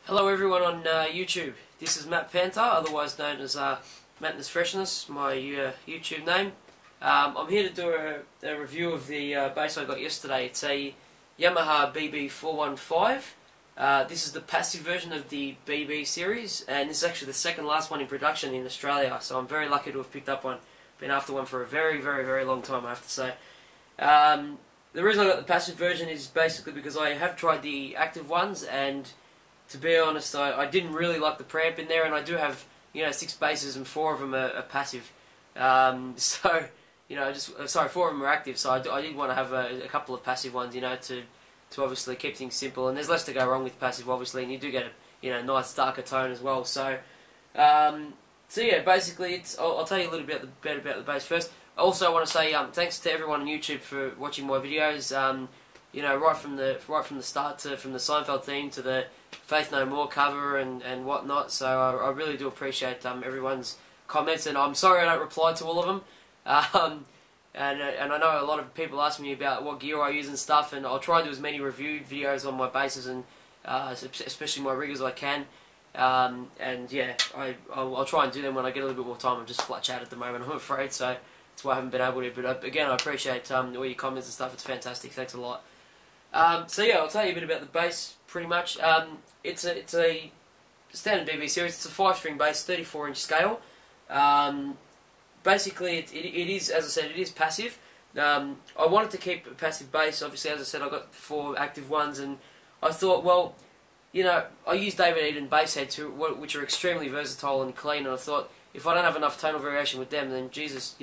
Hello everyone on YouTube. This is Matt Panther, otherwise known as mattnessfreshness, my YouTube name. I'm here to do a review of the bass I got yesterday. It's a Yamaha BB415. This is the passive version of the BB series, and this is actually the second last one in production in Australia, so I'm very lucky to have picked up one. Been after one for a very long time, I have to say. The reason I got the passive version is basically because I have tried the active ones, and to be honest, I didn't really like the preamp in there, and I do have, 6 basses and 4 of them are passive. So, 4 of them are active, so I did want to have a couple of passive ones, to obviously keep things simple. And there's less to go wrong with passive, obviously, and you do get a, nice darker tone as well. So, yeah, basically, I'll tell you a little bit about the bass first. Also, I want to say thanks to everyone on YouTube for watching my videos. Right from the start, from the Seinfeld theme to the Faith No More cover and whatnot. So I really do appreciate everyone's comments, and I'm sorry I don't reply to all of them. And I know a lot of people ask me about what gear I use and stuff, and I'll try and do as many review videos on my basses and especially my rig as I can. And yeah, I'll try and do them when I get a little bit more time. I'm just flat chat at the moment, I'm afraid, so that's why I haven't been able to. But again, I appreciate all your comments and stuff. It's fantastic. Thanks a lot. So yeah, I'll tell you a bit about the bass, pretty much. It's a standard BB series. It's a 5-string bass, 34-inch scale. Basically, it is, as I said, it is passive. I wanted to keep a passive bass. Obviously, as I said, I got 4 active ones, and I thought, well, I use David Eden bass heads, which are extremely versatile and clean, and I thought, if I don't have enough tonal variation with them, then Jesus,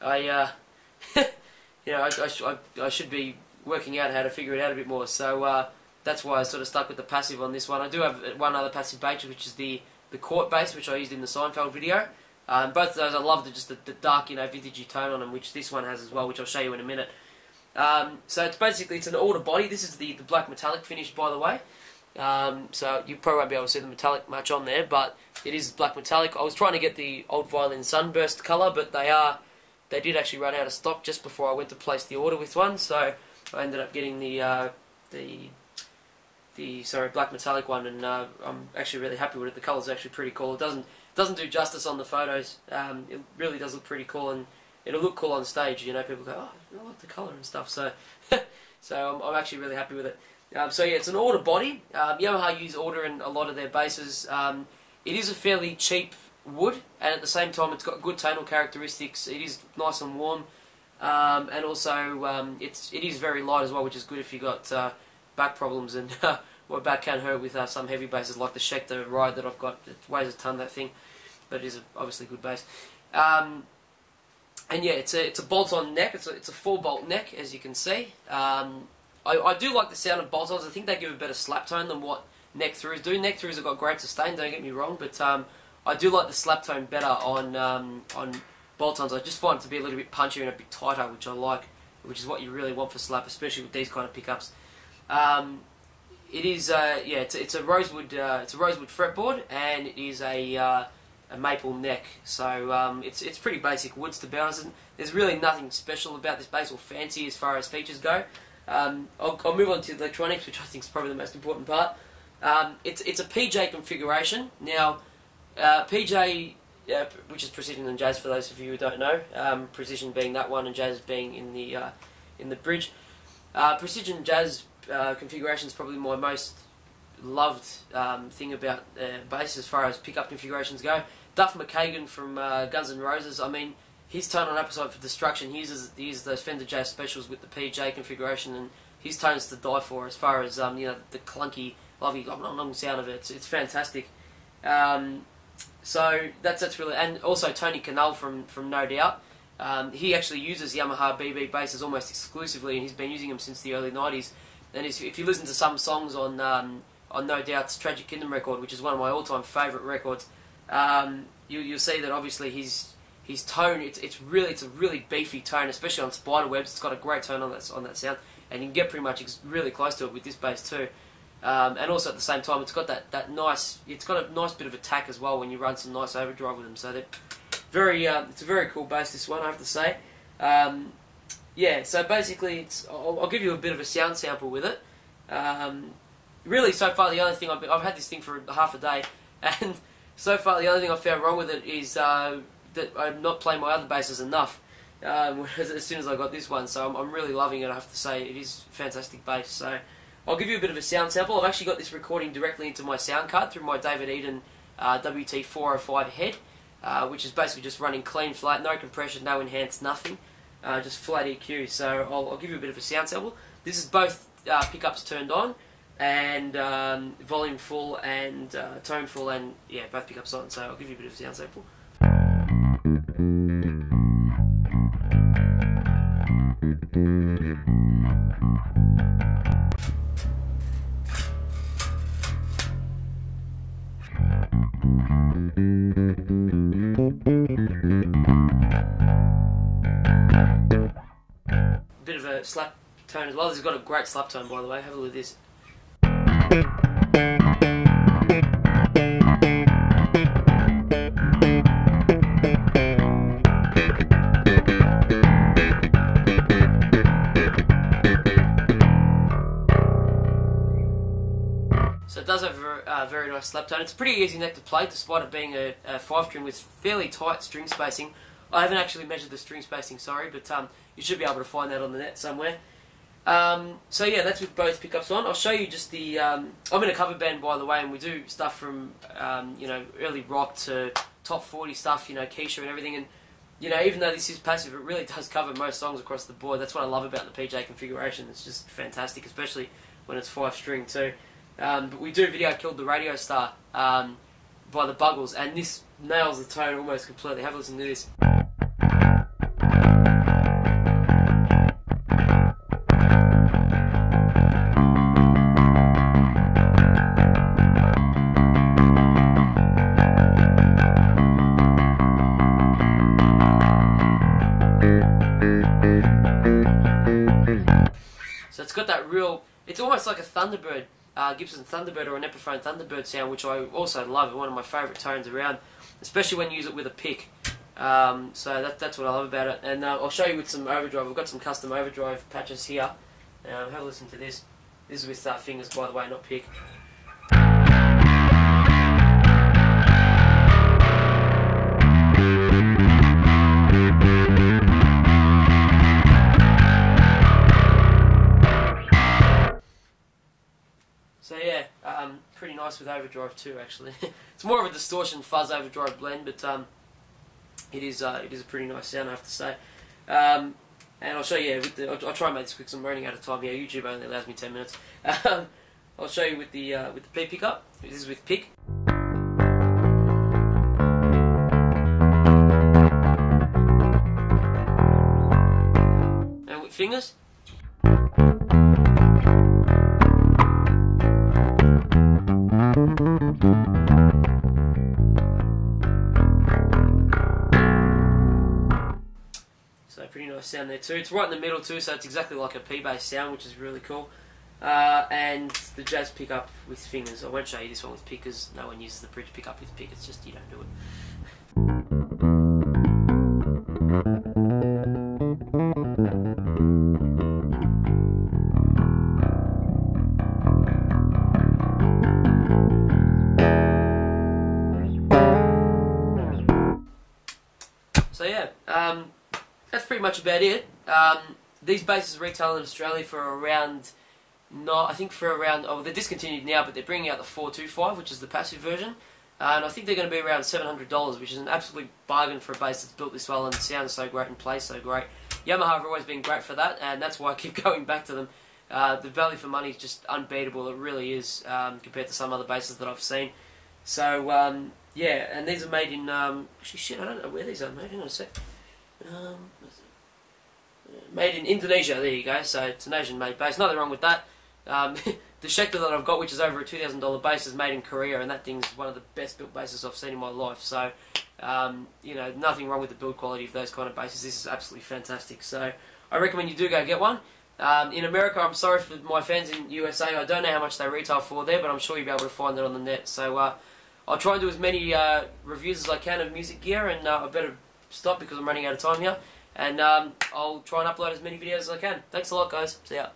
I should be working out how to figure it out a bit more. So that's why I sort of stuck with the passive on this one. I do have one other passive bass, which is the court bass, which I used in the Seinfeld video. Both of those, I love just the dark, vintagey tone on them, which this one has as well, which I'll show you in a minute. So it's an alder body. This is the black metallic finish, by the way. So you probably won't be able to see the metallic much on there, but it is black metallic. I was trying to get the old violin sunburst colour, but they did actually run out of stock just before I went to place the order with one, so I ended up getting the black metallic one, and I'm actually really happy with it. The colour's actually pretty cool. It doesn't do justice on the photos. It really does look pretty cool, and it'll look cool on stage. People go, oh, I like the colour and stuff. So, so I'm actually really happy with it. So yeah, it's an alder body. Yamaha use alder in a lot of their basses. It is a fairly cheap wood, and at the same time, it's got good tonal characteristics. It is nice and warm. And also, it is very light as well, which is good if you got back problems, and my back can hurt with some heavy basses like the Schecter Ride that I've got. It weighs a ton, that thing, but it is obviously a good bass. And yeah, it's a bolt-on neck. It's a 4-bolt neck, as you can see. I do like the sound of bolt-ons. I think they give a better slap tone than what neck-throughs do. Neck-throughs have got great sustain, don't get me wrong, but I do like the slap tone better on bolt-ons. I just find it to be a little bit punchier and a bit tighter, which I like, which is what you really want for slap, especially with these kind of pickups. It is, it's a rosewood fretboard, and it is a maple neck. So it's pretty basic woods, to be honest. There's really nothing special about this bass or fancy as far as features go. I'll move on to the electronics, which I think is probably the most important part. It's a PJ configuration. Now, PJ. Which is precision and jazz for those of you who don't know. Precision being that one, and jazz being in the bridge. Precision jazz configuration is probably my most loved thing about bass as far as pickup configurations go. Duff McKagan from Guns N' Roses. I mean, his tone on Appetite for Destruction, he uses those Fender Jazz Specials with the PJ configuration, and his tone's to die for as far as the clunky, lovely sound of it. It's fantastic. So that's really, and also Tony Kanal from No Doubt. He actually uses Yamaha BB basses almost exclusively, and he's been using them since the early '90s. And if you listen to some songs on No Doubt's Tragic Kingdom record, which is one of my all-time favourite records, you'll see that obviously his tone, it's a really beefy tone, especially on Spiderwebs. It's got a great tone on that sound, and you can get pretty much really close to it with this bass too. And also at the same time, it's got that nice. It's got a nice bit of attack as well when you run some nice overdrive with them. So it's a very cool bass, this one, I have to say. Yeah. So basically, I'll give you a bit of a sound sample with it. really, so far the only thing I've had this thing for half a day, and so far the only thing I've found wrong with it is that I'm not playing my other basses enough. As soon as I got this one, so I'm really loving it. I have to say, it is a fantastic bass. So I'll give you a bit of a sound sample. I've actually got this recording directly into my sound card through my David Eden WT405 head, which is basically just running clean, flat, no compression, no enhance, nothing, just flat EQ. So I'll give you a bit of a sound sample. This is both pickups turned on, and volume full and tone full, and yeah, both pickups on. So I'll give you a bit of a sound sample. Bit of a slap tone as well. This has got a great slap tone, by the way. Have a look at this. So it does have a very nice slap tone. It's a pretty easy neck to play, despite it being a 5-string with fairly tight string spacing. I haven't actually measured the string spacing, sorry, but you should be able to find that on the net somewhere. So yeah, that's with both pickups on. I'll show you just the... I'm in a cover band, by the way, and we do stuff from you know, early rock to top 40 stuff, you know, Keisha and everything. And you know, even though this is passive, it really does cover most songs across the board. That's what I love about the PJ configuration. It's just fantastic, especially when it's 5-string too. But we do Video Killed the Radio Star by the Buggles, and this nails the tone almost completely. Have a listen to this. So it's got that real, it's almost like a Thunderbird, Gibson Thunderbird or an Epiphone Thunderbird sound, which I also love. One of my favourite tones around, especially when you use it with a pick. So that's what I love about it. And I'll show you with some overdrive. I've got some custom overdrive patches here. Have a listen to this. This is with fingers, by the way, not pick. So yeah, pretty nice with overdrive too, actually. It's more of a distortion fuzz overdrive blend, but it is a pretty nice sound, I have to say. And I'll show you, I'll try and make this quick, so I'm running out of time here. YouTube only allows me 10 minutes. I'll show you with the P pickup. This is with pick. And with fingers. So pretty nice sound there too. It's right in the middle too, so it's exactly like a P-bass sound, which is really cool. And the jazz pickup with fingers. I won't show you this one with pick because no one uses the bridge pickup with pick. It's just, you don't do it. So yeah, that's pretty much about it. These basses retail in Australia for around, oh, they're discontinued now, but they're bringing out the 425, which is the passive version, and I think they're going to be around $700, which is an absolute bargain for a bass that's built this well and sounds so great and plays so great. Yamaha have always been great for that, and that's why I keep going back to them. The value for money is just unbeatable. It really is, compared to some other basses that I've seen. So yeah, and these are made in, actually shit, I don't know where these are made. Hang on a sec. Made in Indonesia, there you go. So it's an Asian made bass, nothing wrong with that. The Schecter that I've got, which is over a $2,000 bass, is made in Korea, and that thing's one of the best built basses I've seen in my life. So you know, nothing wrong with the build quality of those kind of basses. This is absolutely fantastic. So I recommend you do go get one. In America, I'm sorry for my fans in USA, I don't know how much they retail for there, but I'm sure you'll be able to find it on the net. So I'll try and do as many reviews as I can of music gear, and I better stop because I'm running out of time here. And I'll try and upload as many videos as I can. Thanks a lot, guys. See ya.